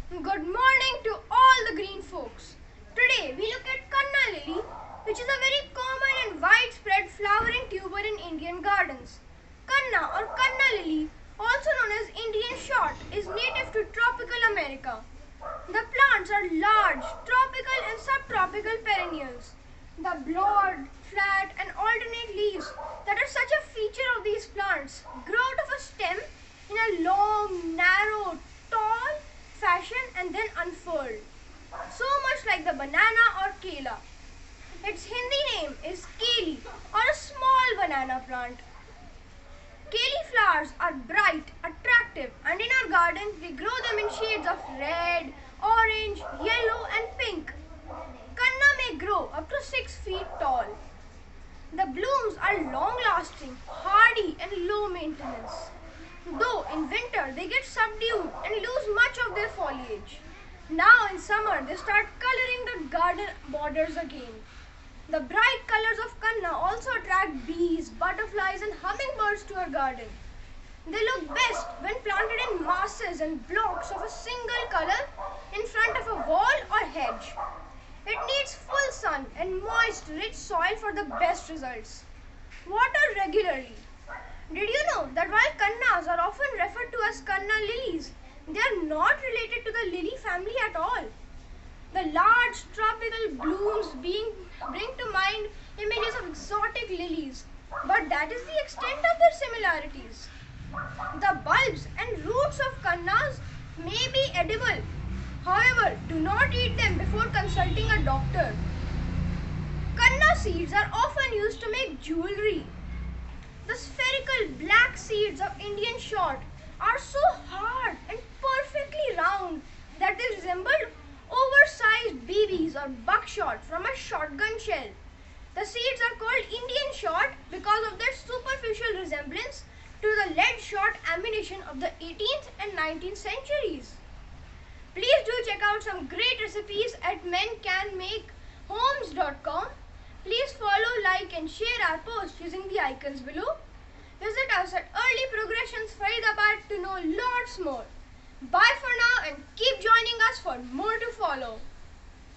Good morning to all the green folks. Today we look at Canna Lily, which is a very common and widespread flowering tuber in Indian gardens. Canna or Canna Lily, also known as Indian short, is native to tropical America. The plants are large, tropical and subtropical perennials. The broad, flat and alternate leaves that are such a feature of these plants grow out of a stem in a long, narrow, tall fashion and then unfurl. So much like the banana or kela. Its Hindi name is Keli or a small banana plant. Keli flowers are bright, attractive and in our gardens we grow them in shades of red, orange, yellow and pink. Canna may grow up to 6 feet tall. The blooms are long-lasting, hardy and low maintenance. Though in winter they get subdued and lose much of their foliage. Now in summer they start coloring the garden borders again. The bright colors of Canna also attract bees, butterflies and hummingbirds to our garden. They look best when planted in masses and blocks of a single color in front of a wall or hedge. It needs full sun and moist, rich soil for the best results. Water regularly. Did you know that while Cannas are often referred to as Canna Lilies, they are not related to the lily family at all. The large tropical blooms bring to mind images of exotic lilies, but that is the extent of their similarities. The bulbs and roots of Cannas may be edible. However, do not eat them before consulting a doctor. Canna seeds are often used to make jewelry. The spherical black seeds of Indian short are so hard and perfectly round that they resemble oversized BBs or buckshot from a shotgun shell. The seeds are called Indian short because of their superficial resemblance to the lead shot ammunition of the 18th and 19th centuries. Please do check out some great recipes at mencanmakehomes.com. Please follow, like and share our posts using the icons below. Visit us at Early Progressions Faridabad to know lots more. Bye for now and keep joining us for more to follow.